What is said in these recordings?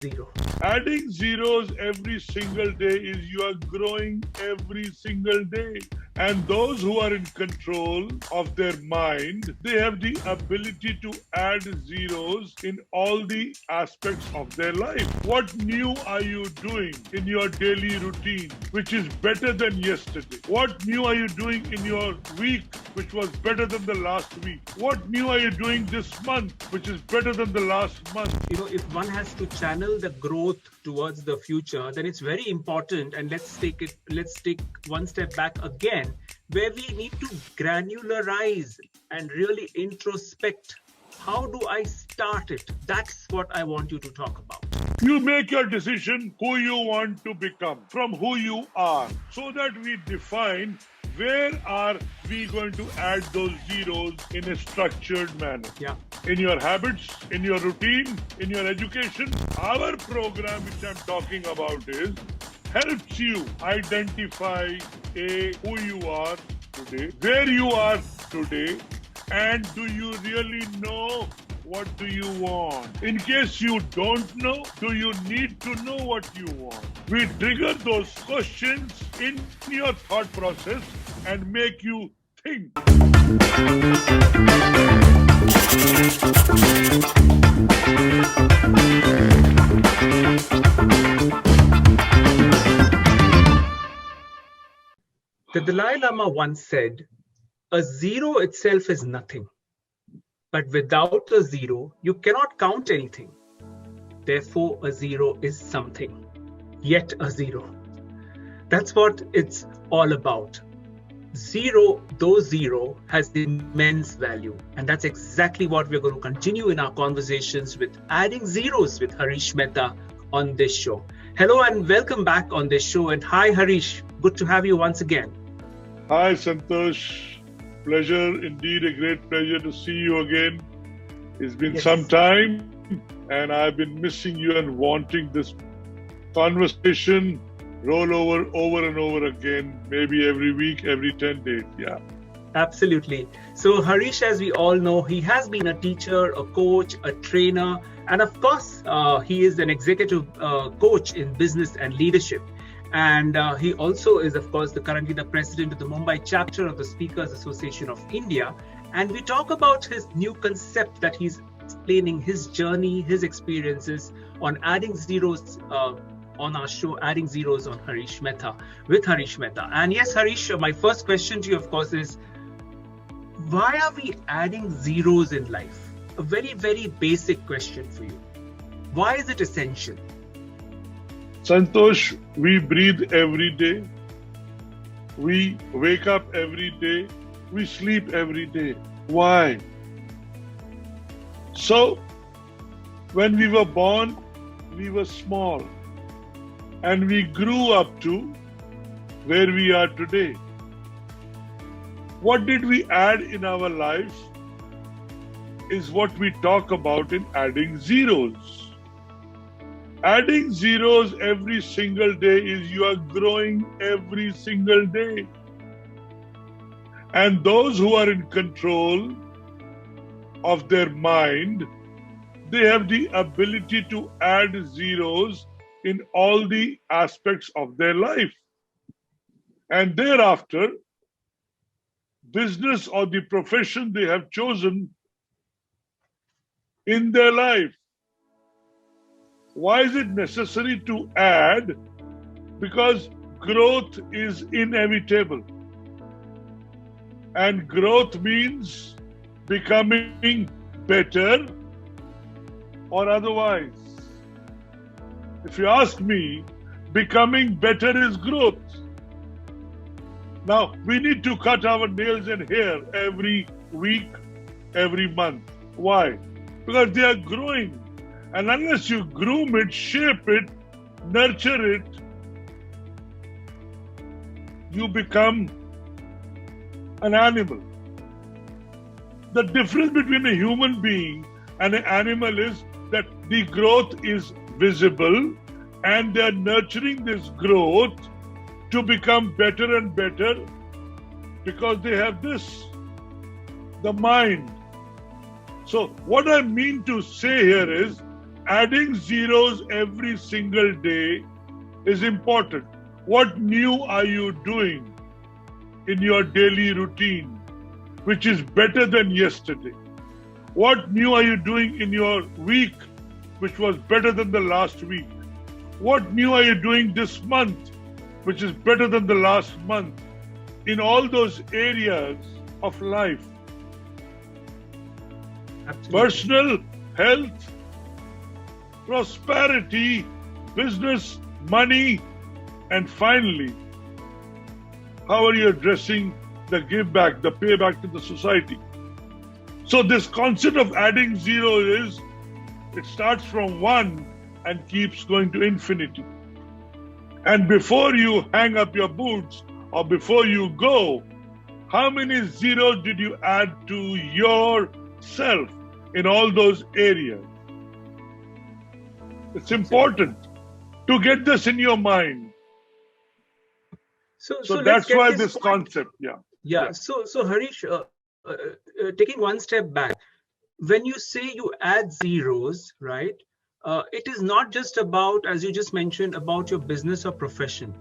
zero. Adding zeros every single day is you are growing every single day. And those who are in control of their mind, they have the ability to add zeros in all the aspects of their life. What new are you doing in your daily routine, which is better than yesterday? What new are you doing in your week, which was better than the last week? What new are you doing this month, which is better than the last month? If one has to channel the growth towards the future, then it's very important. And let's take one step back again, where we need to granularize and really introspect. How do I start it? That's what I want you to talk about. You make your decision who you want to become from who you are, so that we define where are we going to add those zeros in a structured manner. Yeah. In your habits, in your routine, in your education. Our program, which I'm talking about, helps you identify who you are today, where you are today, and do you really know what do you want? In case you don't know, do you need to know what you want? We trigger those questions in your thought process and make you think. The Dalai Lama once said, "A zero itself is nothing. But without a zero, you cannot count anything. Therefore, a zero is something. Yet a zero." That's what it's all about. Zero, though zero, has immense value. And that's exactly what we're going to continue in our conversations with Adding Zeros with Harish Mehta on this show. Hello and welcome back on this show. And hi, Harish. Good to have you once again. Hi, Santosh. Pleasure, indeed a great pleasure to see you again. It's been some time and I've been missing you and wanting this conversation roll over and over again, maybe every week, every 10 days. Yeah. Absolutely. So Harish, as we all know, he has been a teacher, a coach, a trainer, and of course, he is an executive coach in business and leadership. And he also is, of course, currently the president of the Mumbai chapter of the Speakers Association of India. And we talk about his new concept that he's explaining, his journey, his experiences on adding zeros on our show, Adding Zeros on Harish Mehta, with Harish Mehta. And yes, Harish, my first question to you, of course, is why are we adding zeros in life? A very, very basic question for you. Why is it essential? Santosh, we breathe every day. We wake up every day. We sleep every day. Why? So, when we were born, we were small. And we grew up to where we are today. What did we add in our life is what we talk about in adding zeros. Adding zeros every single day is you are growing every single day. And those who are in control of their mind, they have the ability to add zeros in all the aspects of their life. And thereafter, business or the profession they have chosen in their life. Why is it necessary to add? Because growth is inevitable. And growth means becoming better or otherwise. If you ask me, becoming better is growth. Now, we need to cut our nails and hair every week, every month. Why? Because they are growing. And unless you groom it, shape it, nurture it, you become an animal. The difference between a human being and an animal is that the growth is visible and they are nurturing this growth to become better and better because they have this, the mind. So what I mean to say here is adding zeros every single day is important. What new are you doing in your daily routine, which is better than yesterday? What new are you doing in your week, which was better than the last week? What new are you doing this month, which is better than the last month? In all those areas of life. Absolutely. Personal, health, prosperity, business, money, and finally, how are you addressing the give back, the payback to the society? So this concept of adding zero is, it starts from 1 and keeps going to infinity. And before you hang up your boots or before you go, how many zeros did you add to yourself in all those areas? It's important to get this in your mind. So that's why this concept, Yeah. So Harish, taking one step back, when you say you add zeros, right? It is not just about, as you just mentioned, about your business or profession.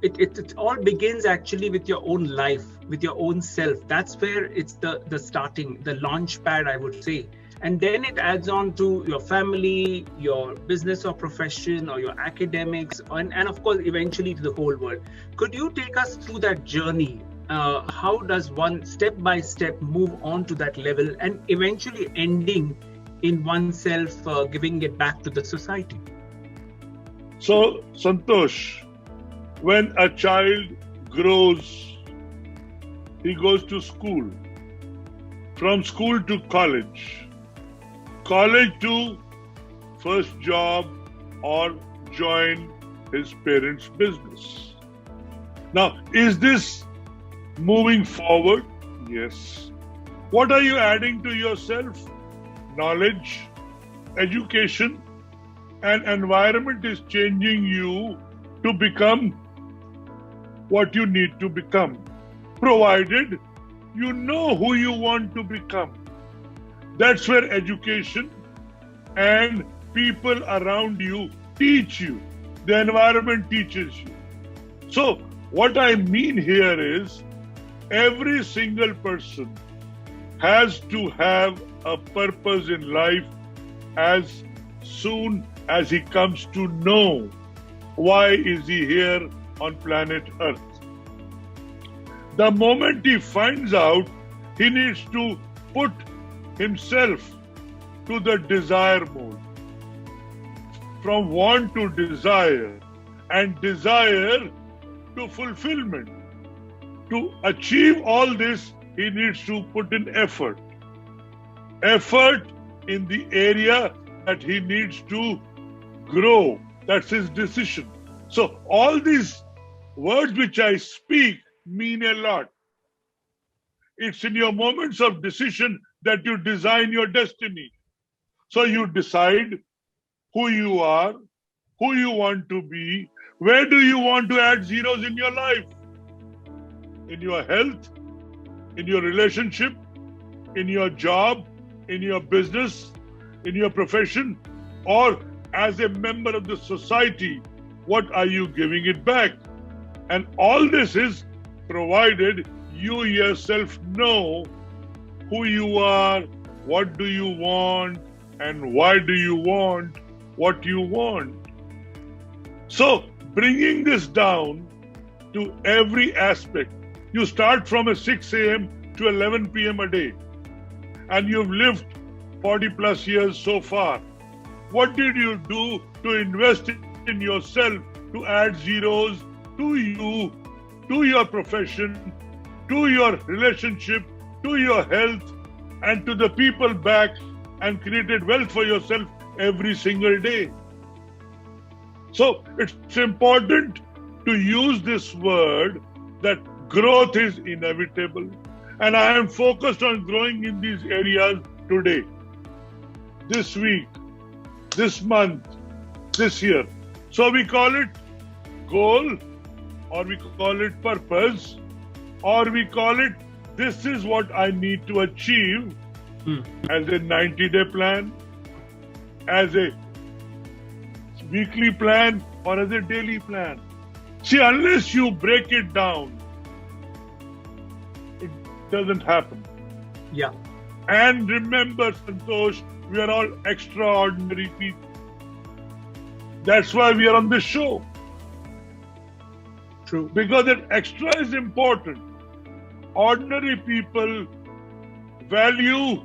It all begins actually with your own life, with your own self. That's where it's the starting, the launch pad, I would say. And then it adds on to your family, your business or profession, or your academics, and of course, eventually to the whole world. Could you take us through that journey? How does one step by step move on to that level and eventually ending in oneself, giving it back to the society? So, Santosh, when a child grows, he goes to school, from school to college to first job or join his parents' business. Now, is this moving forward? Yes. What are you adding to yourself? Knowledge, education, and environment is changing you to become what you need to become, provided you know who you want to become. That's where education and people around you teach you. The environment teaches you. So what I mean here is, every single person has to have a purpose in life as soon as he comes to know why is he here on planet Earth. The moment he finds out, he needs to put himself to the desire mode. From want to desire, and desire to fulfillment. To achieve all this, he needs to put in effort. Effort in the area that he needs to grow. That's his decision. So all these words which I speak mean a lot. It's in your moments of decision that you design your destiny. So you decide who you are, who you want to be, where do you want to add zeros in your life, in your health, in your relationship, in your job, in your business, in your profession, or as a member of the society, what are you giving it back? And all this is provided you yourself know who you are, what do you want, and why do you want what you want. So bringing this down to every aspect, you start from a 6 a.m. to 11 p.m. a day, and you've lived 40 plus years so far. What did you do to invest in yourself to add zeros to you, to your profession, to your relationship, to your health, and to the people back, and created wealth for yourself every single day? So it's important to use this word that growth is inevitable. And I am focused on growing in these areas today, this week, this month, this year. So we call it goal, or we call it purpose, or we call it this is what I need to achieve as a 90-day plan, as a weekly plan or as a daily plan. See, unless you break it down, it doesn't happen. Yeah. And remember, Santosh, we are all extraordinary people. That's why we are on this show. True. Because that extra is important. Ordinary people value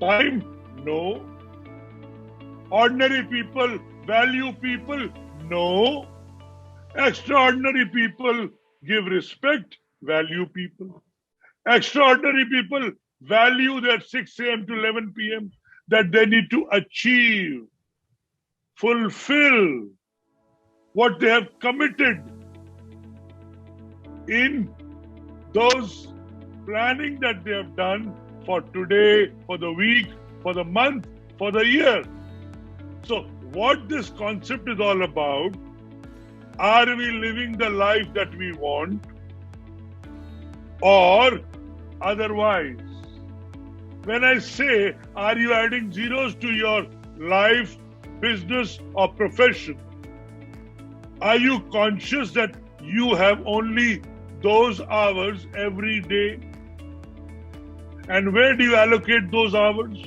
time? No. Ordinary people value people? No. Extraordinary people give respect, value people. Extraordinary people value that 6 a.m. to 11 p.m. that they need to achieve, fulfill what they have committed in those planning that they have done for today, for the week, for the month, for the year. So what this concept is all about, are we living the life that we want or otherwise? When I say, are you adding zeros to your life, business or profession? Are you conscious that you have only those hours every day? And where do you allocate those hours?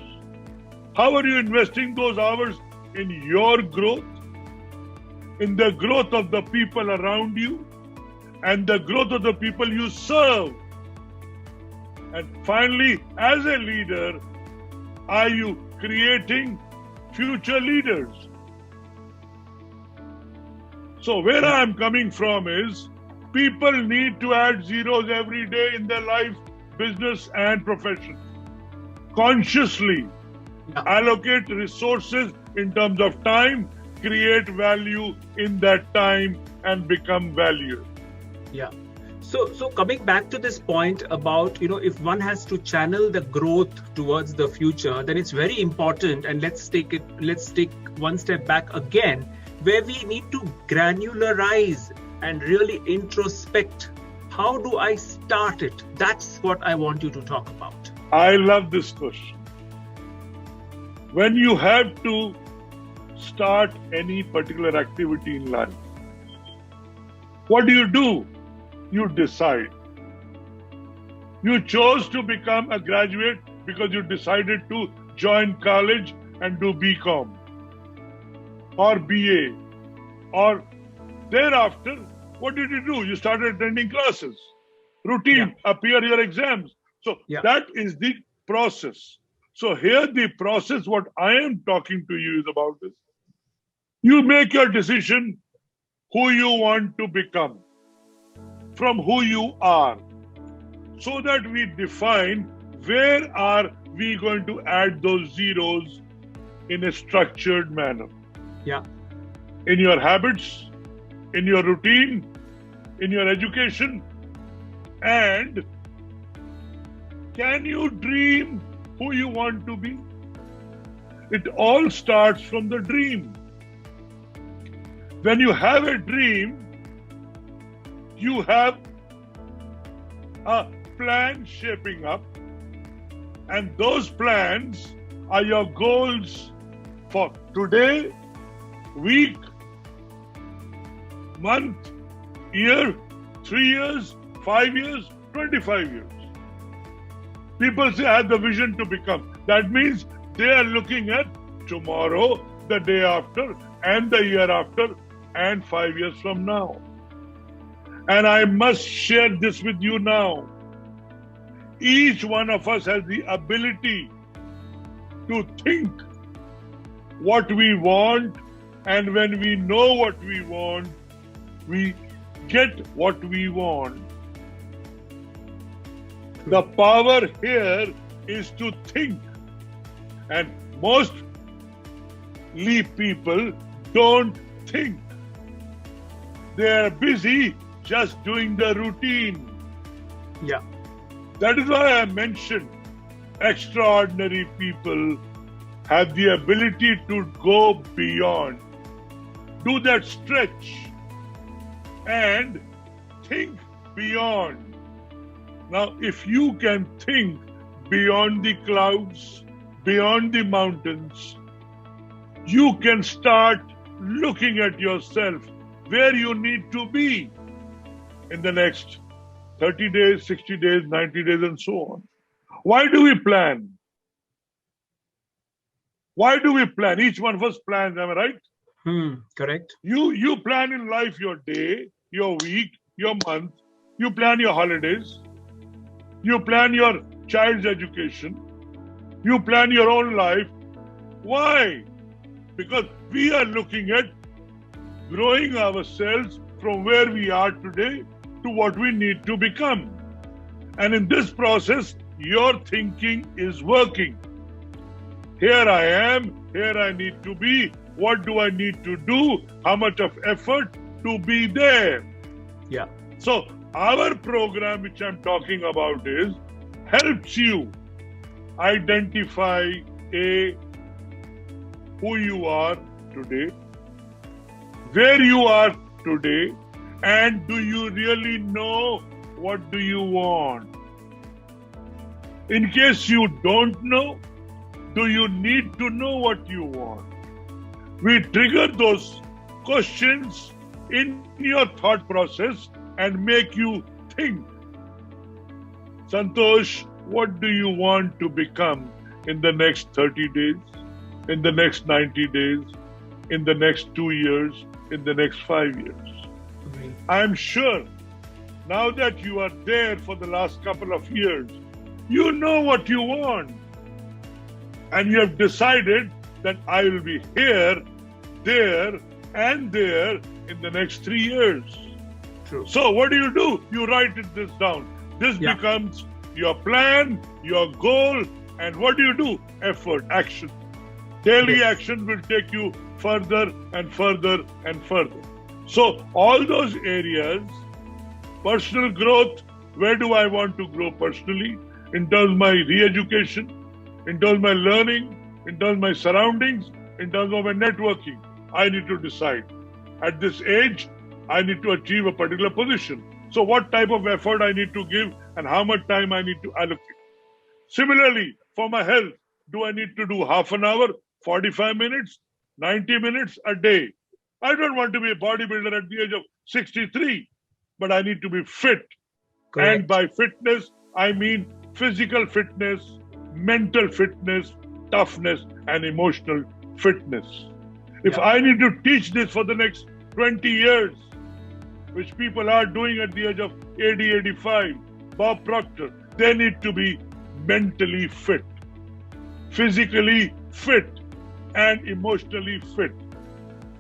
How are you investing those hours in your growth, in the growth of the people around you, and the growth of the people you serve? And finally, as a leader, are you creating future leaders? So where I am coming from is, people need to add zeros every day in their life, business and profession. Consciously allocate resources in terms of time, create value in that time and become valued. Yeah. So coming back to this point about, if one has to channel the growth towards the future, then it's very important. And let's take one step back again, where we need to granularize and really introspect. How do I start it? That's what I want you to talk about. I love this question. When you have to start any particular activity in life, what do? You decide. You chose to become a graduate because you decided to join college and do BCom or BA, or thereafter, what did you do? You started attending classes, routine, appear your exams. So that is the process. So here the process, what I am talking to you is about this. You make your decision who you want to become from who you are, so that we define where are we going to add those zeros in a structured manner. Yeah. In your habits, in your routine, in your education, and can you dream who you want to be? It all starts from the dream. When you have a dream, you have a plan shaping up, and those plans are your goals for today, week, month, year, 3 years, 5 years, 25 years. People say, I have the vision to become. That means they are looking at tomorrow, the day after, and the year after, and 5 years from now. And I must share this with you now. Each one of us has the ability to think what we want, and when we know what we want, we get what we want. The power here is to think. And mostly people don't think. They are busy just doing the routine. Yeah. That is why I mentioned extraordinary people have the ability to go beyond, do that stretch, and think beyond. Now, if you can think beyond the clouds, beyond the mountains, you can start looking at yourself where you need to be in the next 30 days, 60 days, 90 days, and so on. Why do we plan? Why do we plan? Each one of us plans, am I right? Correct. You plan in life your day, your week, your month. You plan your holidays. You plan your child's education. You plan your own life. Why? Because we are looking at growing ourselves from where we are today to what we need to become. And in this process, your thinking is working. Here I am, here I need to be, what do I need to do, how much of effort to be there. Yeah. So our program, which I'm talking about, is helps you identify who you are today, where you are today, and do you really know what do you want? In case you don't know, do you need to know what you want? We trigger those questions in your thought process and make you think. Santosh, what do you want to become in the next 30 days, in the next 90 days, in the next 2 years, in the next 5 years? Okay. I'm sure now that you are there for the last couple of years, you know what you want. And you have decided that I will be here, there, and there in the next 3 years. True. So what do? You write this down. This becomes your plan, your goal, and what do? Effort, action. Daily action will take you further and further and further. So all those areas, personal growth, where do I want to grow personally? In terms of my re-education, in terms of my learning, in terms of my surroundings, in terms of my networking, I need to decide. At this age, I need to achieve a particular position. So what type of effort I need to give and how much time I need to allocate. Similarly, for my health, do I need to do half an hour, 45 minutes, 90 minutes a day? I don't want to be a bodybuilder at the age of 63, but I need to be fit. Correct. And by fitness, I mean physical fitness, mental fitness, toughness, and emotional fitness. If I need to teach this for the next 20 years, which people are doing at the age of 80, 85, Bob Proctor, they need to be mentally fit, physically fit, and emotionally fit.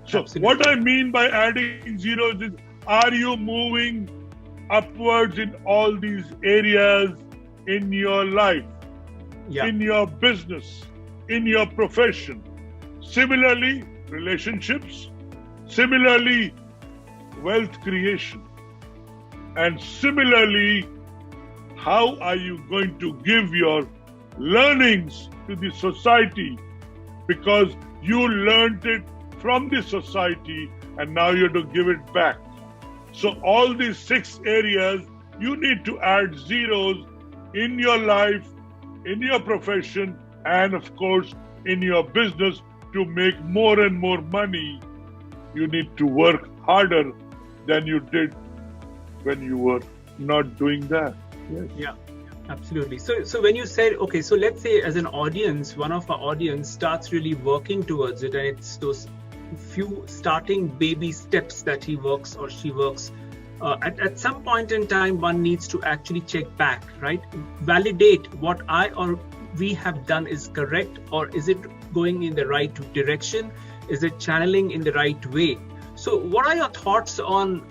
So Absolutely. what I mean by adding zeros is, are you moving upwards in all these areas in your life, in your business, in your profession? Similarly, relationships. Similarly, wealth creation. And similarly, how are you going to give your learnings to the society? Because you learned it from the society and now you have to give it back. So all these 6 areas, you need to add zeros in your life, in your profession, and of course, in your business. To make more and more money, you need to work harder than you did when you were not doing that. Yes. Yeah, absolutely. So when you said, okay, so let's say as an audience, one of our audience starts really working towards it, and it's those few starting baby steps that he works or she works. At some point in time, one needs to actually check back, right? Validate what I or we have done is correct, or is it going in the right direction? Is it channeling in the right way? So what are your thoughts on,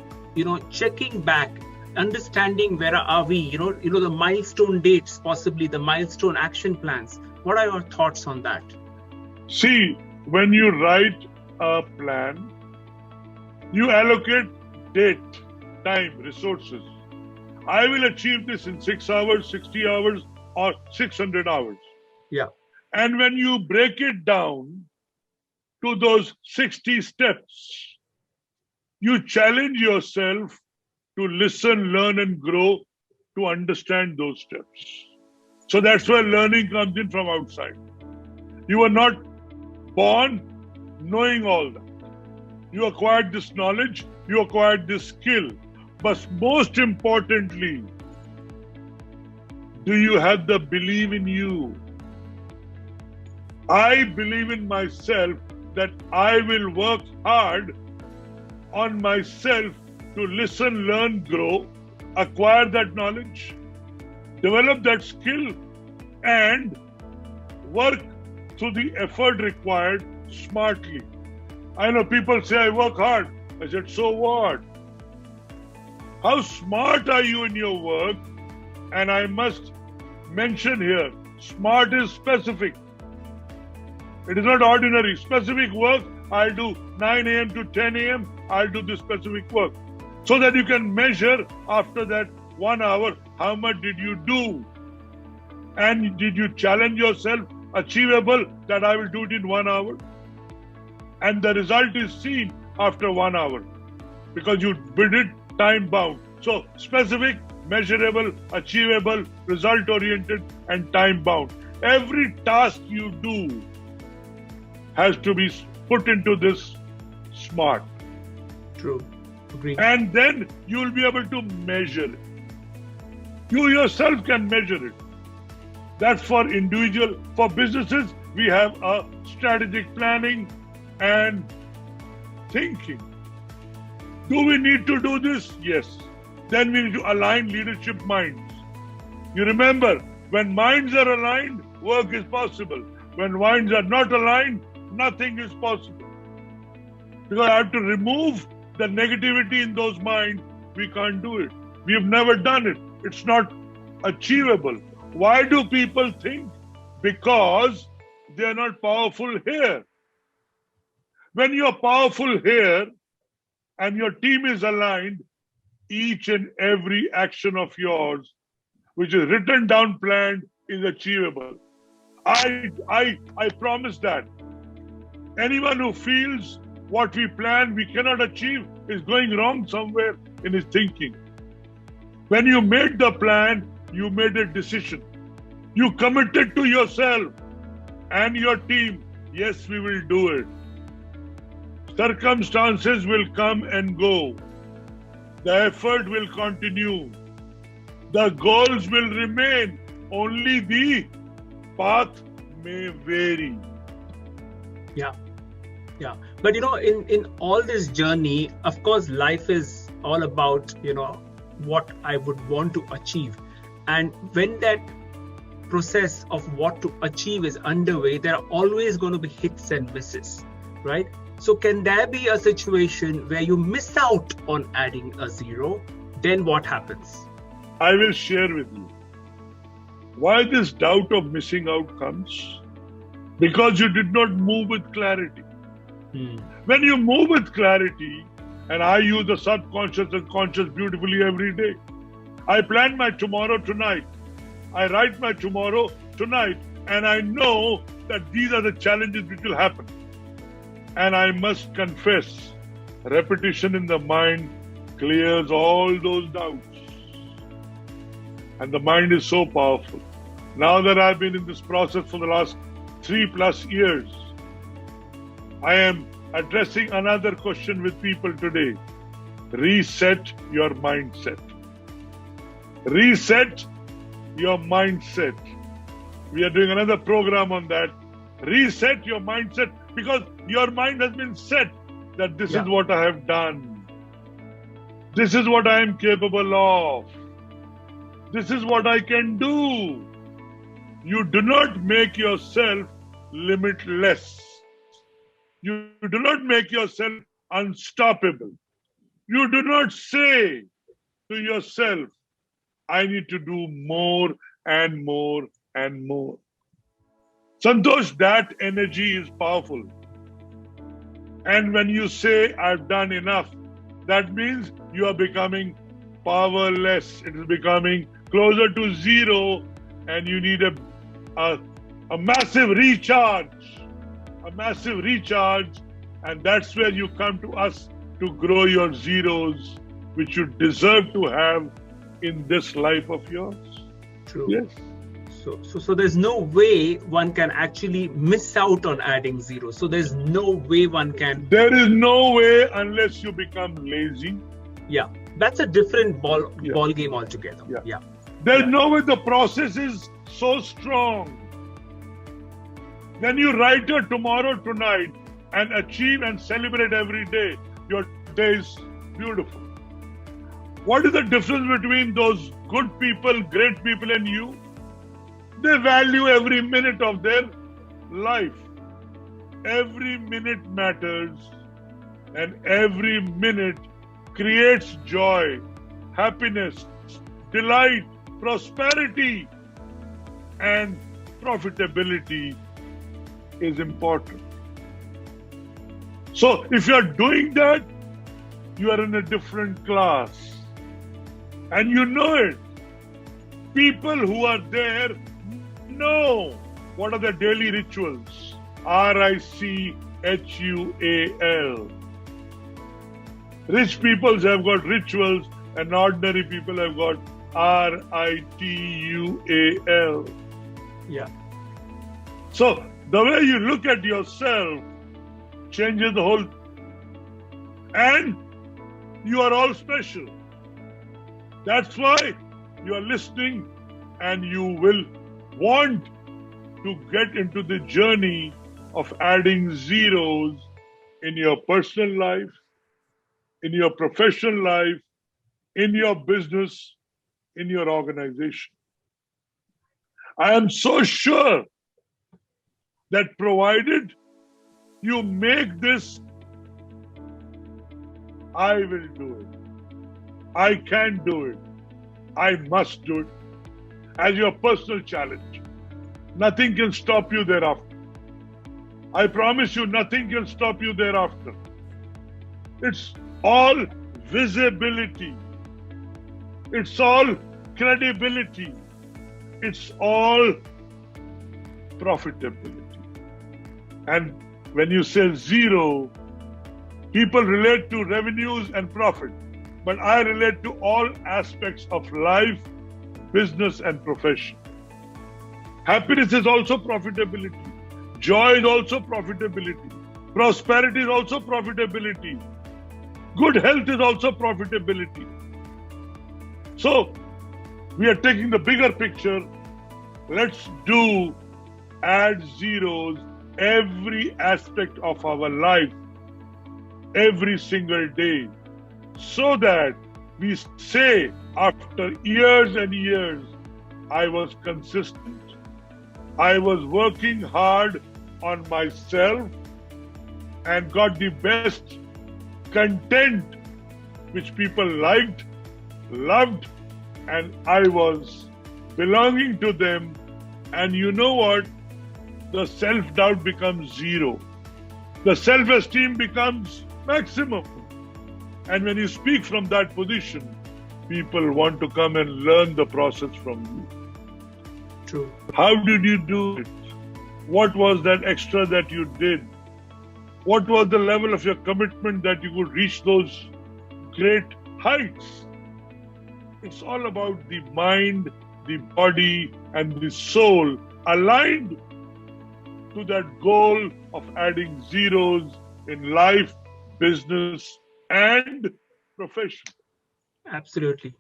checking back, understanding where are we, the milestone dates, possibly the milestone action plans? What are your thoughts on that? See, when you write a plan, you allocate date, time, resources. I will achieve this in 6 hours, 60 hours, or 600 hours. Yeah. And when you break it down to those 60 steps, you challenge yourself to listen, learn, and grow to understand those steps. So that's where learning comes in from outside. You were not born knowing all that. You acquired this knowledge, you acquired this skill. But most importantly, do you have the belief in you? I believe in myself that I will work hard on myself to listen, learn, grow, acquire that knowledge, develop that skill, and work through the effort required smartly. I know people say, I work hard. I said, so what? How smart are you in your work? And I must mention here, smart is specific. It is not ordinary. Specific work, I'll do 9 a.m. to 10 a.m. I'll do this specific work. So that you can measure after that 1 hour, how much did you do? And did you challenge yourself, achievable, that I will do it in 1 hour? And the result is seen after 1 hour because you build it time bound. So specific, measurable, achievable, result oriented, and time bound. Every task you do has to be put into this SMART. True. Agree. And then you will be able to measure it. You yourself can measure it. That's for individual. For businesses, we have a strategic planning and thinking. Do we need to do this? Yes. Then we need to align leadership minds. You remember, when minds are aligned, work is possible. When minds are not aligned, nothing is possible. Because I have to remove the negativity in those minds. We can't do it. We have never done it. It's not achievable. Why do people think? Because they are not powerful here. When you're powerful here and your team is aligned, each and every action of yours, which is written down, planned, is achievable. I promise that. Anyone who feels what we plan we cannot achieve is going wrong somewhere in his thinking. When you made the plan, you made a decision. You committed to yourself and your team, yes, we will do it. Circumstances will come and go. The effort will continue. The goals will remain. Only the path may vary. Yeah. Yeah. But in all this journey, of course, life is all about, what I would want to achieve. And when that process of what to achieve is underway, there are always going to be hits and misses, right? So can there be a situation where you miss out on adding a zero? Then what happens? I will share with you why this doubt of missing out comes. Because you did not move with clarity. When you move with clarity, and I use the subconscious and conscious beautifully every day. I plan my tomorrow tonight. I write my tomorrow tonight, and I know that these are the challenges which will happen. And I must confess, repetition in the mind clears all those doubts. And the mind is so powerful. Now that I've been in this process for the last 3+ years, I am addressing another question with people today. Reset your mindset. Reset your mindset. We are doing another program on that. Reset your mindset, because your mind has been set that this is what I have done. This is what I am capable of. This is what I can do. You do not make yourself limitless. You do not make yourself unstoppable. You do not say to yourself, I need to do more and more and more. Santosh, that energy is powerful. And when you say, I've done enough, that means you are becoming powerless. It is becoming closer to zero, and you need a massive recharge. A massive recharge, and that's where you come to us to grow your zeros, which you deserve to have in this life of yours. True. Yes. So there's no way one can actually miss out on adding zeros. So there's no way one can. There is no way unless you become lazy. Yeah, that's a different ball game altogether. Yeah. There's no way. The process is so strong. When you write your tomorrow tonight and achieve and celebrate every day, your day is beautiful. What is the difference between those good people, great people, and you? They value every minute of their life. Every minute matters, and every minute creates joy, happiness, delight, prosperity, and profitability is important. So if you are doing that, you are in a different class. And you know it. People who are there know what are the daily rituals. RICHUAL. Rich people have got rituals and ordinary people have got RITUAL. Yeah. So the way you look at yourself changes the whole. And you are all special. That's why you are listening and you will want to get into the journey of adding zeros in your personal life, in your professional life, in your business, in your organization. I am so sure that provided you make this, I will do it. I can do it. I must do it. As your personal challenge. Nothing can stop you thereafter. I promise you, nothing can stop you thereafter. It's all visibility. It's all credibility. It's all profitability. And when you say zero, people relate to revenues and profit. But I relate to all aspects of life, business, and profession. Happiness is also profitability. Joy is also profitability. Prosperity is also profitability. Good health is also profitability. So, we are taking the bigger picture. Let's add zeros every aspect of our life, every single day. So that we say after years and years, I was consistent. I was working hard on myself and got the best content which people liked, loved, and I was belonging to them. And you know what? The self-doubt becomes zero. The self-esteem becomes maximum. And when you speak from that position, people want to come and learn the process from you. True. How did you do it? What was that extra that you did? What was the level of your commitment that you could reach those great heights? It's all about the mind, the body, and the soul aligned to that goal of adding zeros in life, business, and profession. Absolutely.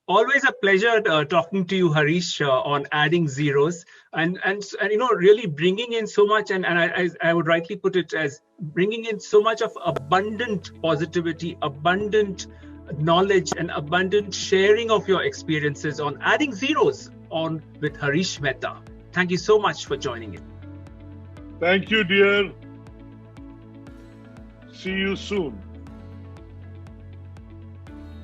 Always a pleasure talking to you, Harish, on adding zeros and really bringing in so much, and I would rightly put it as bringing in so much of abundant positivity, abundant knowledge, and abundant sharing of your experiences on adding zeros on with Harish Mehta. Thank you so much for joining in. Thank you, dear. See you soon.